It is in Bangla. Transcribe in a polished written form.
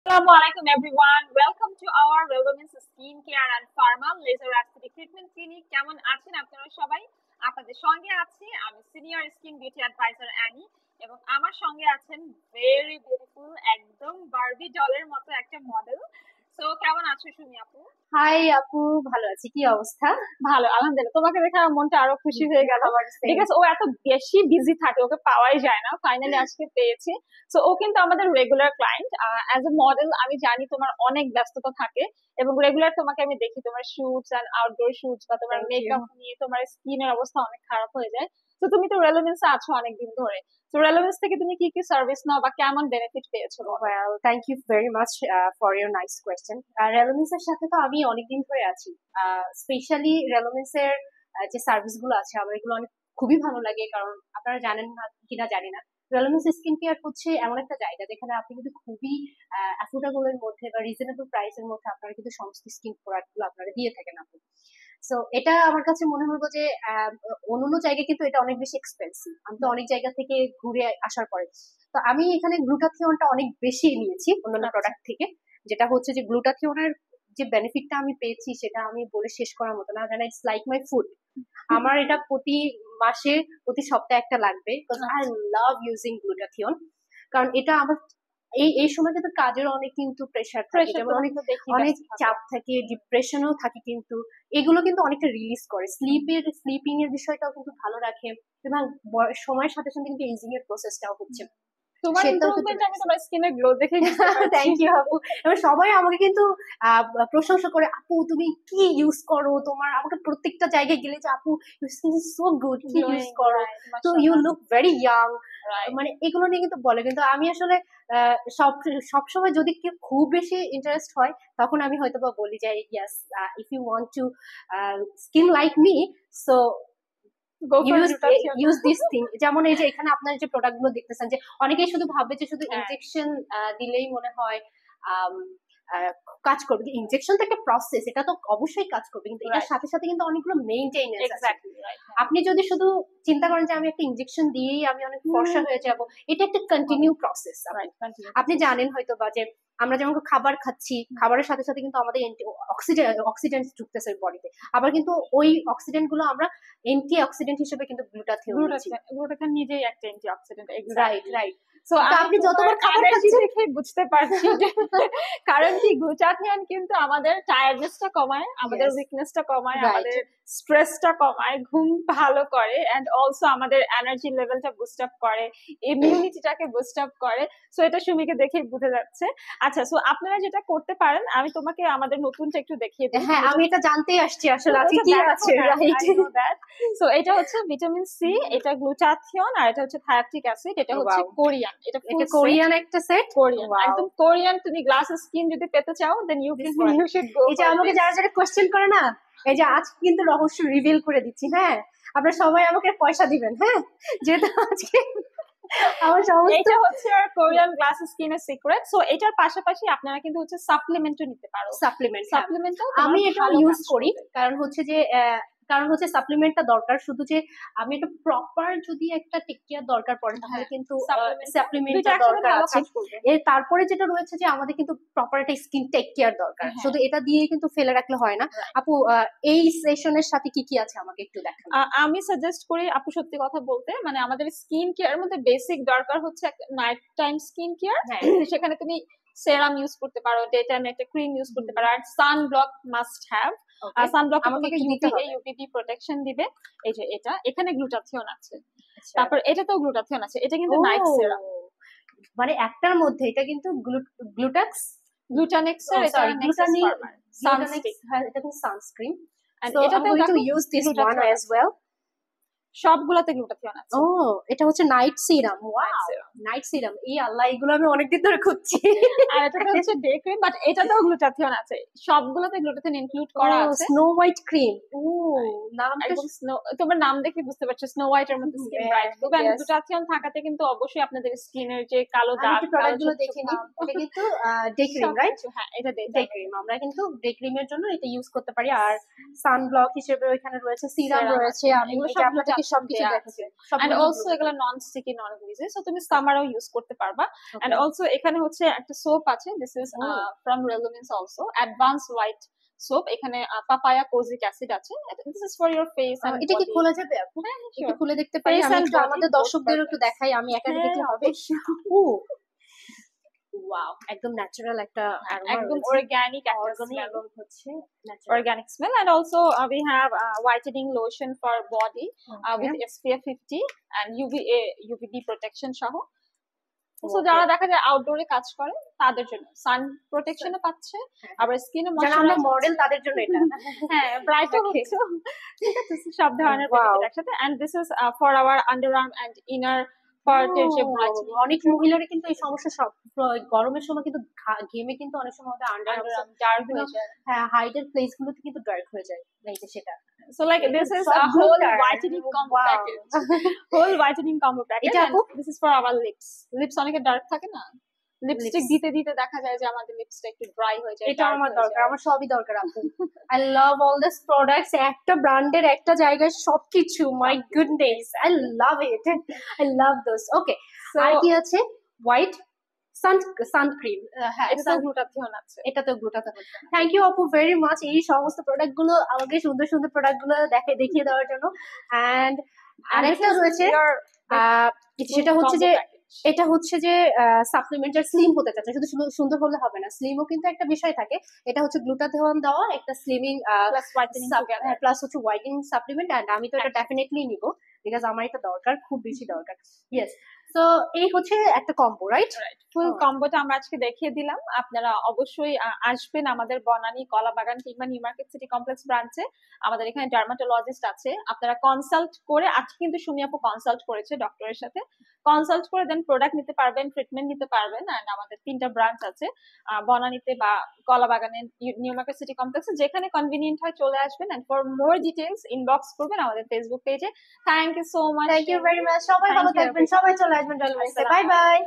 Assalamualaikum everyone. Welcome to our Relevance Skincare and Pharma Laser Aesthetic Treatment Clinic. কেমন আছেন আপনারা সবাই? আপনাদের সঙ্গে আছি আমি senior skin beauty advisor Annie এবং আমার সঙ্গে আছেন ভেরি বিউটিফুল একদম বারবি ডলের মতো একটা মডেল। সো কেমন আছো সুমি আপু? হাই আপু, ভালো আছি। কি অবস্থা? ভালো, আলহামদুলিল্লাহ। তোমাকে দেখে আমার মনটা আরো খুশি হয়ে গেল বিকজ ও এত বেশি বিজি থাকে, ওকে পাওয়াই যায় না। ফাইনালি আজকে পেয়েছি। সো ও কিন্তু আমাদের regular client. As a model আমি জানি তোমার অনেক ব্যস্ততা থাকে এবং রেগুলার তোমাকে আমি দেখি তোমার শুটস এন্ড আউটডোর শুটস বা তোমার মেকআপ নিয়ে তোমার স্কিনের অবস্থা অনেক খারাপ হয়ে যায়। তো তুমি তো রেলেভেন্সে আছো অনেকদিন ধরে। তো রেলেভেন্স থেকে তুমি কি কি সার্ভিস নাও বা কেমন বেনিফিট পেয়েছো? Well, thank you very much for your nice question. রেলেভেন্সের সাথে তো আমি অনেকদিন ধরে আছি। স্পেশালি রেলেভেন্সের যে সার্ভিস গুলো আছে আমার এগুলো অনেক খুবই ভালো লাগে, কারণ আপনারা জানেন না কিনা জানি না, রেলেভেন্স স্কিন কেয়ার হচ্ছে এমন একটা জায়গা যেখানে আপনি কিন্তু খুবই অ্যাফোর্ডেবল এর মধ্যে বা রিজনেবল প্রাইসের মধ্যে আপনারা কিন্তু সমস্ত স্কিন প্রোডাক্ট গুলো আপনারা দিয়ে থাকেন আপনি। সো এটা আমার কাছে মনে হলো যে অন্য জায়গায় কিন্তু এটা অনেক বেশি এক্সপেন্সিভ। আমি তো অনেক জায়গা থেকে ঘুরে আসার পরে তো আমি এখানে গ্লুটাথিয়নটা অনেক বেশি নিয়েছি অন্যান্য প্রোডাক্ট থেকে, যেটা হচ্ছে যে গ্লুটাথিয়নের যে বেনিফিটটা আমি পেয়েছি সেটা আমি বলে শেষ করার মতো না। জানা ইটস লাইক মাই ফুড। আমার এটা প্রতি মাসে প্রতি সপ্তাহে একটা লাগবে, because I love using glutathione. কারণ এটা আমার এই সময় কিন্তু কাজের অনেক কিন্তু প্রেশার থাকে, যেমন অনেক চাপ থাকে, ডিপ্রেশনও থাকে, কিন্তু এগুলো কিন্তু অনেকটা রিলিজ করে। স্লিপিং এর বিষয়টাও কিন্তু ভালো রাখে এবং সময়ের সাথে সাথে কিন্তু এজিং এর প্রসেসটাও হচ্ছে। তোমার ইমপ্রুভমেন্ট আমি তোমার স্কিনের গ্লো দেখে থ্যাংক ইউ আপু। এবার সবাই আমাকে কিন্তু প্রশংসা করে, আপু তুমি কি ইউজ করো, তোমার আমাকে প্রত্যেকটা জায়গায় গেলে যে আপু your skin is so good, কি ইউজ করো, তো ইউ লুক ভেরি ইয়াং, মানে এগুলো নিয়ে কিন্তু বলে। কিন্তু আমি আসলে সবসময় যদি কেউ খুব বেশি ইন্টারেস্ট হয় তখন আমি হয়তো বা বলি যে yes, if you want to skin like me, so use this thing. যেমন এই যে এখানে আপনার যে প্রোডাক্ট গুলো দেখতেছেন, যে অনেকেই শুধু ভাবে যে শুধু ইনজেকশন দিলেই মনে হয় কাজ করবে। ইনজেকশন তো একটা প্রসেস, এটা তো অবশ্যই কাজ করবে, কিন্তু এটার সাথে সাথে কিন্তু অনেকগুলো মেইনটেনেন্স আছে। আপনি যদি শুধু চিন্তা করেন যে আমি একটা ইনজেকশন দিয়েই আমি অনেক ফর্সা হয়ে যাব, এটা একটা কন্টিনিউ প্রসেস। আপনি জানেন হয়তো বা যে আমরা যেমন খাবার খাচ্ছি, খাবারের সাথে সাথে কিন্তু আমাদের অক্সিডেন্ট ঢুকতেছে বডিতে, আবার কিন্তু ওই অক্সিডেন্ট গুলো আমরা অ্যান্টি অক্সিডেন্ট হিসেবে কিন্তু গ্লুটাথিয়ন নিজেই একটা anti oxidant. Right right. So আপনি যতবার খাবার খাচ্ছেন দেখে বুঝতে পারছি কারণ কি গ্লুটাথিয়ন কিন্তু আমাদের টায়ার্ডনেসটা কমায়, আমাদের উইকনেসটা কমায়, আমাদের স্ট্রেসটা কমায়, ঘুম ভালো করে, এন্ড অলসো আমাদের এনার্জি লেভেলটা বুস্ট আপ করে, ইমিউনিটিটাকে বুস্ট আপ করে। সো এটা সুমিকে দেখেই বুঝে যাচ্ছে। আচ্ছা, সো আপনারা যেটা করতে পারেন, আমি তোমাকে আমাদের নতুনটা একটু দেখিয়ে দিই। হ্যাঁ, আমি এটা জানতেই আসছি আসলে আজকে কি আছে। রাইট। সো এটা হচ্ছে ভিটামিন সি, এটা গ্লুটাথিয়ন, আর এটা হচ্ছে থায়াকটিক অ্যাসিড, এটা হচ্ছে কোরিয়ান। এটা কোরিয়ান একটা সেট, কোরিয়ান, একদম কোরিয়ান। তুমি গ্লাস স্কিন যদি পেতে চাও দেন ইউ শুড গো। এই যে আমাকে যারা যারা কোশ্চেন করে না, এই যে আজকে কিন্তু রহস্য রিভিল করে দিচ্ছি। হ্যাঁ, আপনারা সবাই আমাকে পয়সা দিবেন। হ্যাঁ, যেহেতু আজকে আমার সমস্ত এটা হচ্ছে কোরিয়ান গ্লাস স্কিনের সিক্রেট। সো এটার পাশাপাশি আপনারা কিন্তু হচ্ছে সাপ্লিমেন্টও নিতে পারো। সাপ্লিমেন্টও আমি এটা ইউজ করি, কারণ হচ্ছে সাপ্লিমেন্টটা দরকার। শুধু যে আমি একটা প্রপার যদি একটা টেক কেয়ার দরকার পড়ে তাহলে কিন্তু সাপ্লিমেন্টটা দরকার আছে। এর তারপরে যেটা রয়েছে যে আমাদের কিন্তু প্রপার একটা স্কিন টেক কেয়ার দরকার। শুধু এটা দিয়ে কিন্তু ফেলে রাখলে হয় না। আপু এই সেশনের সাথে কি কি আছে আমাকে একটু দেখান। আমি সাজেস্ট করি আপু, সত্যি কথা বলতে মানে আমাদের স্কিন কেয়ার মধ্যে বেসিক দরকার হচ্ছে নাইট টাইম স্কিন কেয়ার। সেখানে তুমি সেরাম ইউজ করতে পারো, ডে টাইমে একটা ক্রিম ইউজ করতে পারো, আর সানব্লক মাস্ট হ্যাভ। সানব্লক আমাকে ইউভিবি প্রোটেকশন দিবে। এই যে এটা, এখানে গ্লুটাথিয়ন আছে, তারপর এটাতেও গ্লুটাথিয়ন আছে। এটা কিন্তু নাইট সেরাম, মানে একটার মধ্যে এটা কিন্তু গ্লুটাক্স গ্লুটানেক্স এর, এটা এটা কিন্তু সানস্ক্রিন। এটাতেও use this one as well. সবগুলোতে গ্লুটাথিয়ন আছে। ও, এটা হচ্ছে night serum. Wow, night serum. এই আল্লাহ, এগুলো আমি অনেকদিন ধরে খুঁজছি। আর এটা হচ্ছে ডে ক্রিম, বাট এটাতেও গ্লুটাথিয়ন আছে। সবগুলোতে গ্লুটাথিয়ন ইনক্লুড করা আছে। Snow white cream. ও, নামটা স্নো, তোমার নাম দেখে বুঝতে পারছো স্নো হোয়াইট এর মধ্যে স্কিন ব্রাইট। তবে গ্লুটাথিয়ন থাকাতে কিন্তু অবশ্যই আপনাদের স্কিনের যে কালো দাগ, প্রোডাক্টগুলো দেখে নিই। এটা কিন্তু ডে ক্রিম, রাইট? হ্যাঁ, এটা ডে ক্রিম। আমরা কিন্তু ডে ক্রিমের জন্য এটা ইউজ করতে পারি। আর সানব্লক হিসেবে এখানে রয়েছে সিরাম রয়েছে। আমি আপনাদেরকে সবকিছু দেয়া দেখা আছে। যায় এন্ড অলসো এগুলো নন স্টিকি নন গ্রিজি, সো তুমি সামারও ইউজ করতে পারবা। এন্ড অলসো এখানে হচ্ছে একটা সোপ আছে, দিস ইজ ফ্রম রেলোমিন্স অলসো, অ্যাডভান্স হোয়াইট সোপ। এখানে পাপায়া কোজিক অ্যাসিড আছে, this is for your face and এটা কি বডি। খোলা যাবে আপু? হ্যাঁ একটু শিওর, খুলে দেখতে পারি? ফেস আমি এন্ড একটু বডি আমাদের বোথ দর্শকদেরও একটু পারপাস। দেখাই, আমি একা হ্যাঁ দেখলে হবে? অবশ্যই। ও ওয়াও, একদম ন্যাচারাল একটা অ্যারোমা একদম রয়েছে, অর্গানিক একটা অর্গানিক স্মেল, এবং হচ্ছে natural. organic smell. And also we have whitening lotion for body with SPF 50 and UVB protection সহ। সো যারা দেখা যায় আউটডোরে কাজ করে তাদের জন্য সান প্রোটেকশনও পাচ্ছে, আবার স্কিনে যারা আমরা ময়শ্চারাইজ মডেল তাদের জন্য এটা। হ্যাঁ ব্রাইটও Okay. হচ্ছে, ঠিক আছে, সব ধরনের Wow. বেনিফিট একসাথে। And this is for our underarm and inner পার্টের যে ব্রাইটনিং। অনেক মহিলারই কিন্তু এই সমস্যা, সব গরমের সময় কিন্তু ঘেমে কিন্তু অনেক সময় আমাদের আন্ডারআর্ম ডার্ক হয়ে যায়। হ্যাঁ, হাইডের প্লেস গুলোতে কিন্তু ডার্ক হয়ে যায়, এই যে সেটা। So like this is সব a whole glitter. whitening combo Wow. package. Whole whitening combo package. এটা And আপু? this is for our lips. Lips অনেকে ডার্ক থাকে না, লিপস্টিক Lips. দিতে দিতে দেখা যায় যে আমাদের লিপসটা একটু ড্রাই হয়ে যায়, এটা dark আমার হয়ে দরকার, যায়। আমার সবই দরকার আপু। I love all this products, একটা ব্র্যান্ডের একটা জায়গায় সবকিছু, my goodness, I love it, I love this. Okay, So আর কি আছে? হোয়াইট সানক্রিম, হ্যাঁ এটা তো গ্লুটাথিওন আছে। এটা তো গ্লুটাথিওন। থ্যাংক ইউ আপু ভেরি মাচ এই সমস্ত প্রোডাক্ট গুলো আমাকে সুন্দর সুন্দর প্রোডাক্ট গুলো দেখিয়ে দেওয়ার জন্য। এন্ড আরেকটা রয়েছে সেটা হচ্ছে যে এটা হচ্ছে যে সাপ্লিমেন্ট আর স্লিম হতে চাচ্ছে, শুধু সুন্দর হলে হবে না, স্লিমও কিন্তু একটা বিষয় থাকে। এটা হচ্ছে গ্লুটাথিওন দেওয়া একটা slimming plus whitening together plus হচ্ছে হোয়াইটেনিং সাপ্লিমেন্ট, এন্ড আমি তো এটা ডেফিনেটলি নিব বিকজ আমার এটা দরকার, খুব বেশি দরকার। ইয়েস, সো এই হচ্ছে একটা কম্বো, রাইট? ফুল কম্বোটা আমরা আজকে দেখিয়ে দিলাম। আপনারা অবশ্যই আসবেন আমাদের বনানী কলাবাগান কিংবা নিউ মার্কেট সিটি কমপ্লেক্স ব্রাঞ্চে। আমাদের এখানে ডার্মাটোলজিস্ট আছে, আপনারা কনসাল্ট করে, আজকে কিন্তু সুমি আপু কনসাল্ট করেছে ডক্টরের সাথে, কনসাল্ট করে দেন প্রোডাক্ট নিতে পারবেন, ট্রিটমেন্ট নিতে পারবেন। এন্ড আমাদের 3টা ব্রাঞ্চ আছে, বনানীতে বা কলাবাগানে, নিউ মার্কেট সিটি কমপ্লেক্সে, যেখানে কনভিনিয়েন্ট হয় চলে আসবেন। And for more details inbox করবেন আমাদের ফেসবুক পেজে। Thank you so much. Thank you very much, সবাই ভালো থাকবেন, সবাই চলে আসবেন। Bye by.